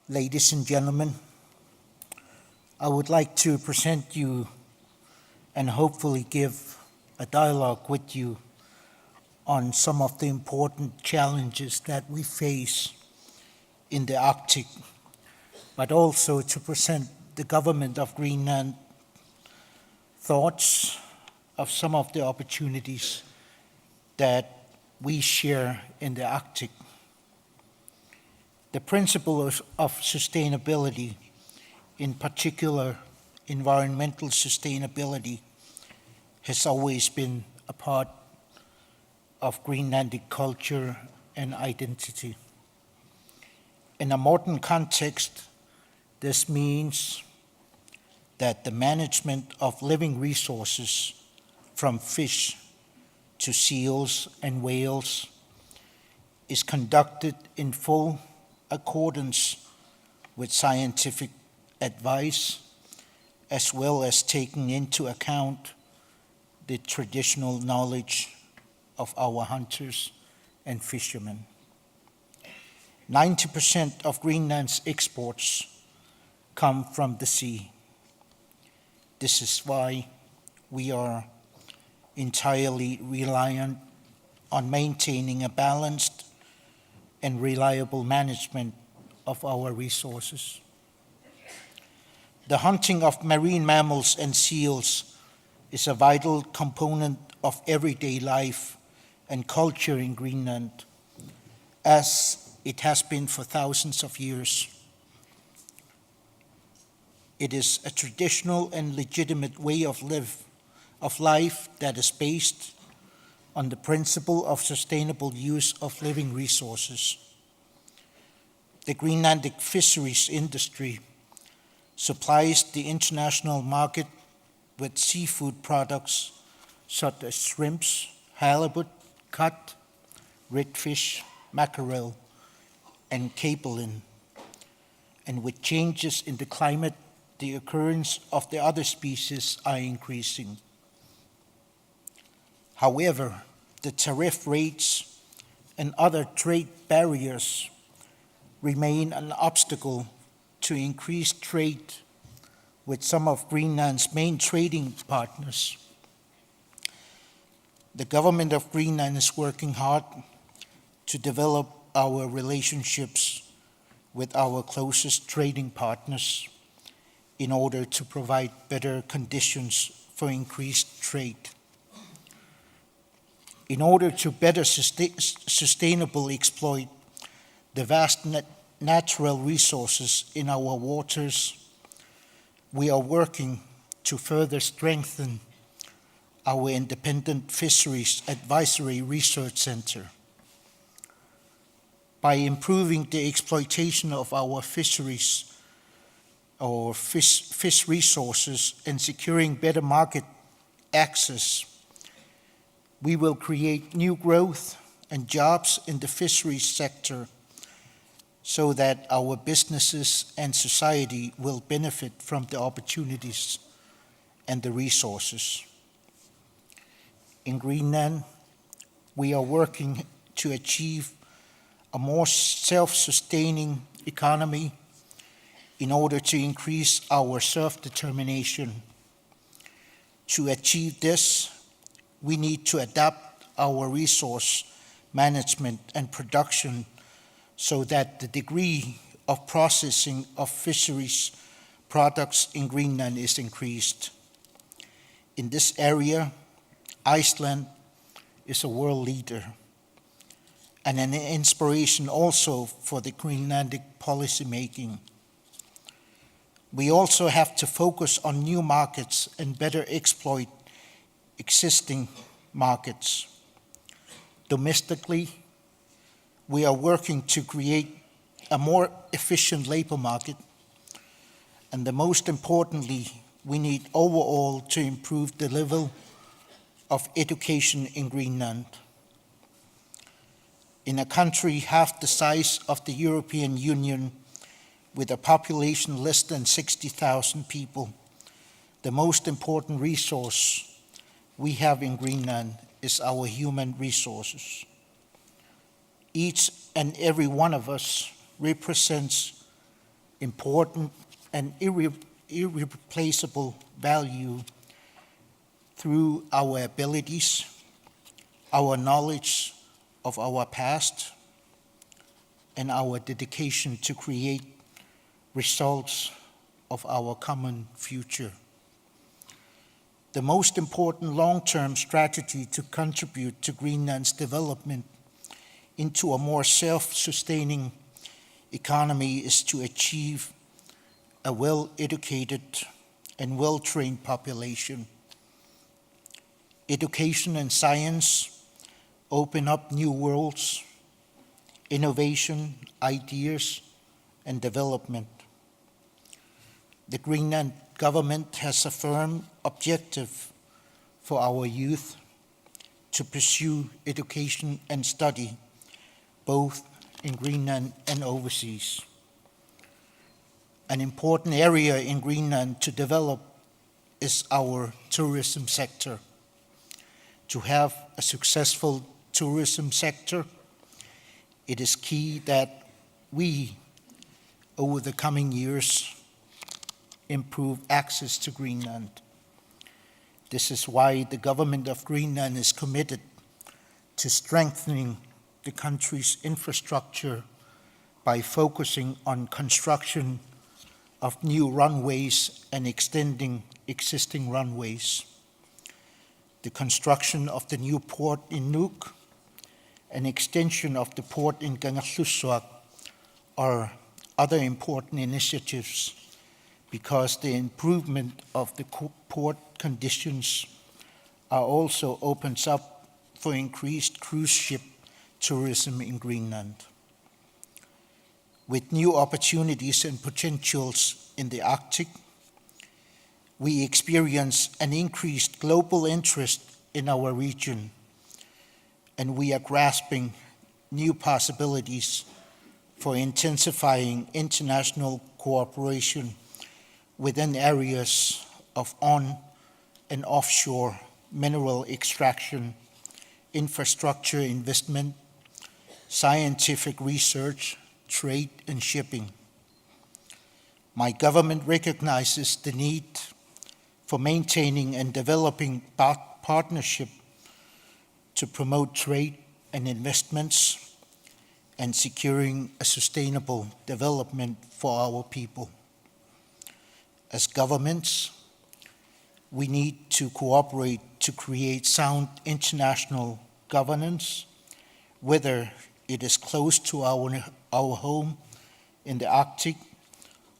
Ladies and gentlemen, I would like to present you and hopefully give a dialogue with you on some of the important challenges that we face in the Arctic, but also to present the Government of Greenland thoughts of some of the opportunities that we share in the Arctic. The principle of sustainability, in particular environmental sustainability, has always been a part of Greenlandic culture and identity. In a modern context, this means that the management of living resources, from fish to seals and whales, is conducted in full accordance with scientific advice, as well as taking into account the traditional knowledge of our hunters and fishermen. 90% of Greenland's exports come from the sea. This is why we are entirely reliant on maintaining a balanced and reliable management of our resources. The hunting of marine mammals and seals is a vital component of everyday life and culture in Greenland, as it has been for thousands of years. It is a traditional and legitimate way of life that is based on the principle of sustainable use of living resources. The Greenlandic fisheries industry supplies the international market with seafood products such as shrimps, halibut, cod, redfish, mackerel, and capelin. And with changes in the climate, the occurrence of the other species are increasing. However, the tariff rates and other trade barriers remain an obstacle to increased trade with some of Greenland's main trading partners. The Government of Greenland is working hard to develop our relationships with our closest trading partners in order to provide better conditions for increased trade. In order to better sustainably exploit the vast natural resources in our waters, we are working to further strengthen our independent Fisheries Advisory Research Center. By improving the exploitation of our fisheries or fish resources and securing better market access, we will create new growth and jobs in the fisheries sector so that our businesses and society will benefit from the opportunities and the resources. In Greenland, we are working to achieve a more self-sustaining economy in order to increase our self-determination. To achieve this, we need to adapt our resource management and production so that the degree of processing of fisheries products in Greenland is increased. In this area, Iceland is a world leader and an inspiration also for the Greenlandic policymaking. We also have to focus on new markets and better exploit existing markets. Domestically, we are working to create a more efficient labor market, and the most importantly, we need overall to improve the level of education in Greenland. In a country half the size of the European Union, with a population less than 60,000 people, the most important resource we have in Greenland is our human resources. Each and every one of us represents important and irreplaceable value through our abilities, our knowledge of our past, and our dedication to create results of our common future. The most important long-term strategy to contribute to Greenland's development into a more self-sustaining economy is to achieve a well-educated and well-trained population. Education and science open up new worlds, innovation, ideas, and development. The Greenland government has a firm objective for our youth to pursue education and study, both in Greenland and overseas. An important area in Greenland to develop is our tourism sector. To have a successful tourism sector, it is key that we, over the coming years, improve access to Greenland. This is why the Government of Greenland is committed to strengthening the country's infrastructure by focusing on construction of new runways and extending existing runways. The construction of the new port in Nuuk and extension of the port in Qangaqsuaq are other important initiatives because the improvement of the port conditions also opens up for increased cruise ship tourism in Greenland. With new opportunities and potentials in the Arctic, we experience an increased global interest in our region, and we are grasping new possibilities for intensifying international cooperation within areas of on and offshore mineral extraction, infrastructure investment, scientific research, trade, and shipping. My government recognizes the need for maintaining and developing partnership to promote trade and investments and securing a sustainable development for our people. As governments, we need to cooperate to create sound international governance, whether it is close to our home in the Arctic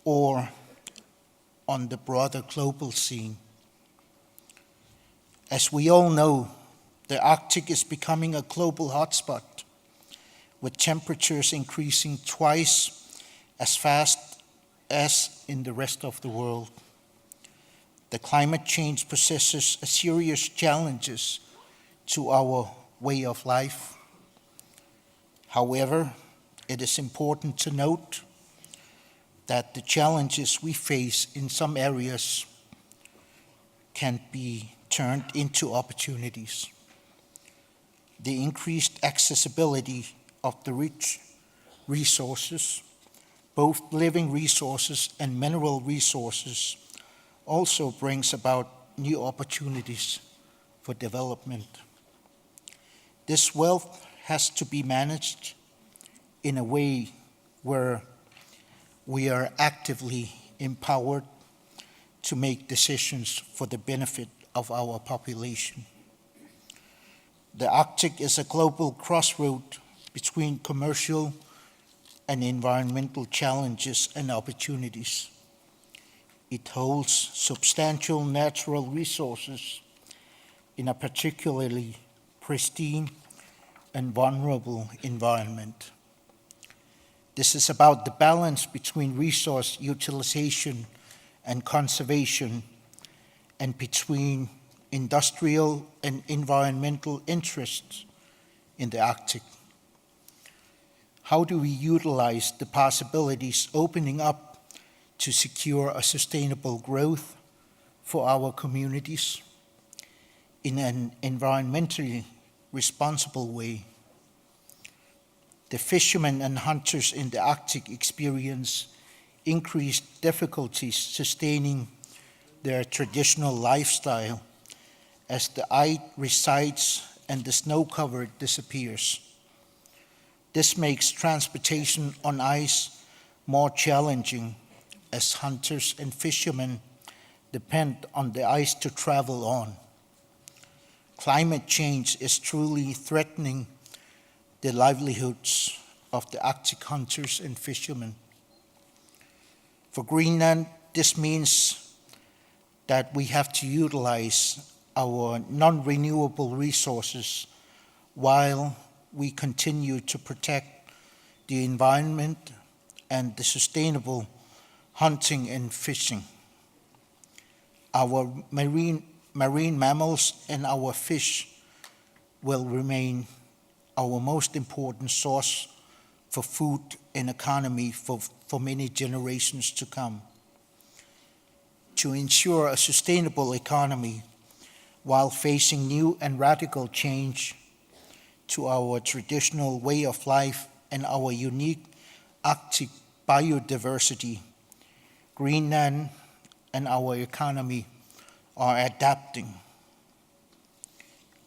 or on the broader global scene. As we all know, the Arctic is becoming a global hotspot, with temperatures increasing twice as fast as in the rest of the world. The climate change possesses serious challenges to our way of life. However, it is important to note that the challenges we face in some areas can be turned into opportunities. The increased accessibility of the rich resources, both living resources and mineral resources, also brings about new opportunities for development. This wealth has to be managed in a way where we are actively empowered to make decisions for the benefit of our population. The Arctic is a global crossroad between commercial and environmental challenges and opportunities. It holds substantial natural resources in a particularly pristine and vulnerable environment. This is about the balance between resource utilization and conservation, and between industrial and environmental interests in the Arctic. How do we utilize the possibilities opening up to secure a sustainable growth for our communities in an environmentally responsible way? The fishermen and hunters in the Arctic experience increased difficulties sustaining their traditional lifestyle as the ice recedes and the snow cover disappears. This makes transportation on ice more challenging as hunters and fishermen depend on the ice to travel on. Climate change is truly threatening the livelihoods of the Arctic hunters and fishermen. For Greenland, this means that we have to utilize our non-renewable resources while we continue to protect the environment and the sustainable hunting and fishing. Our marine mammals and our fish will remain our most important source for food and economy for many generations to come. To ensure a sustainable economy while facing new and radical change to our traditional way of life and our unique Arctic biodiversity, Greenland and our economy are adapting.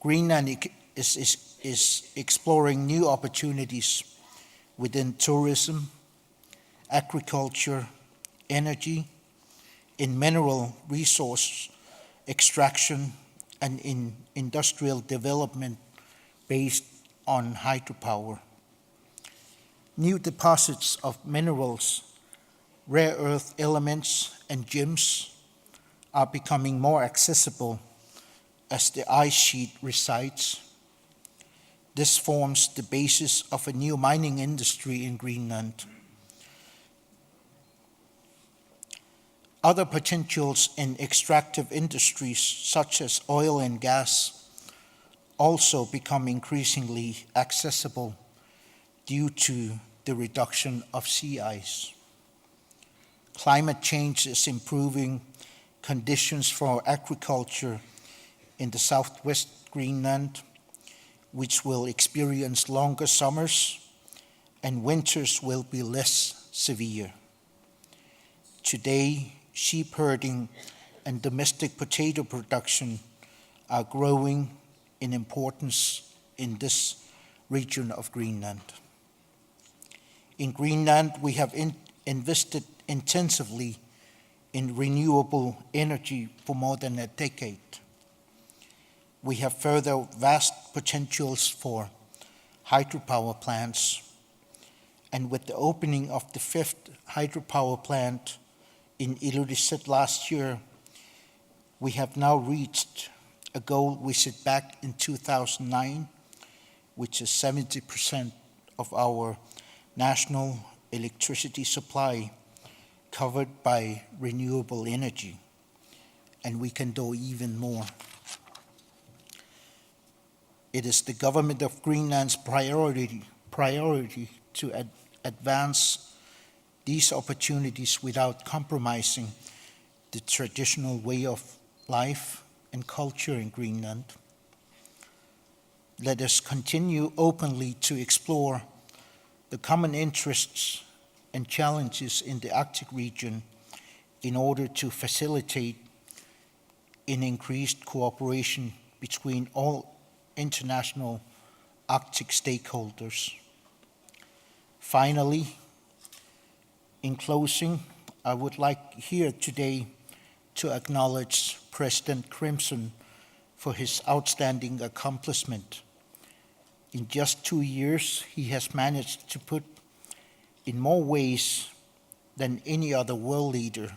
Greenland is exploring new opportunities within tourism, agriculture, energy, in mineral resource extraction, and in industrial development based on hydropower. New deposits of minerals, rare earth elements, and gems are becoming more accessible as the ice sheet recedes. This forms the basis of a new mining industry in Greenland. Other potentials in extractive industries, such as oil and gas, also become increasingly accessible due to the reduction of sea ice. Climate change is improving conditions for agriculture in the southwest Greenland, which will experience longer summers and winters will be less severe. Today, sheep herding and domestic potato production are growing in importance in this region of Greenland. In Greenland, we have invested intensively in renewable energy for more than a decade. We have further vast potentials for hydropower plants, and with the opening of the 5th hydropower plant in Ilulissat last year, we have now reached a goal we set back in 2009, which is 70% of our national electricity supply covered by renewable energy, and we can do even more. It is the Government of Greenland's priority to advance these opportunities without compromising the traditional way of life and culture in Greenland. Let us continue openly to explore the common interests and challenges in the Arctic region in order to facilitate an increased cooperation between all international Arctic stakeholders. Finally, in closing, I would like here today to acknowledge President Crimson for his outstanding accomplishment. In just 2 years, he has managed to put in more ways than any other world leader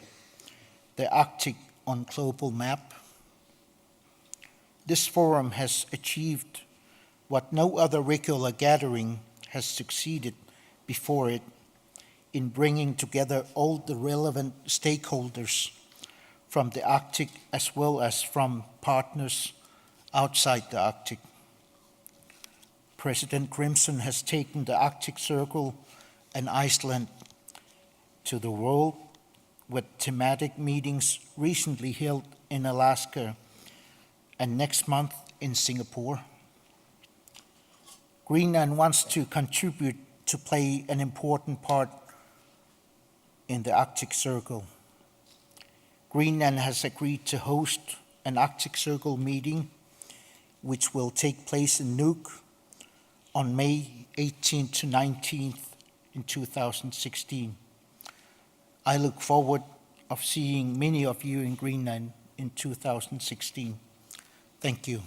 the Arctic on global map. This forum has achieved what no other regular gathering has succeeded before it in bringing together all the relevant stakeholders from the Arctic as well as from partners outside the Arctic. President Crimson has taken the Arctic Circle and Iceland to the world with thematic meetings recently held in Alaska and next month in Singapore. Greenland wants to contribute to play an important part in the Arctic Circle. Greenland has agreed to host an Arctic Circle meeting, which will take place in Nuuk on May 18th to 19th in 2016. I look forward of seeing many of you in Greenland in 2016. Thank you.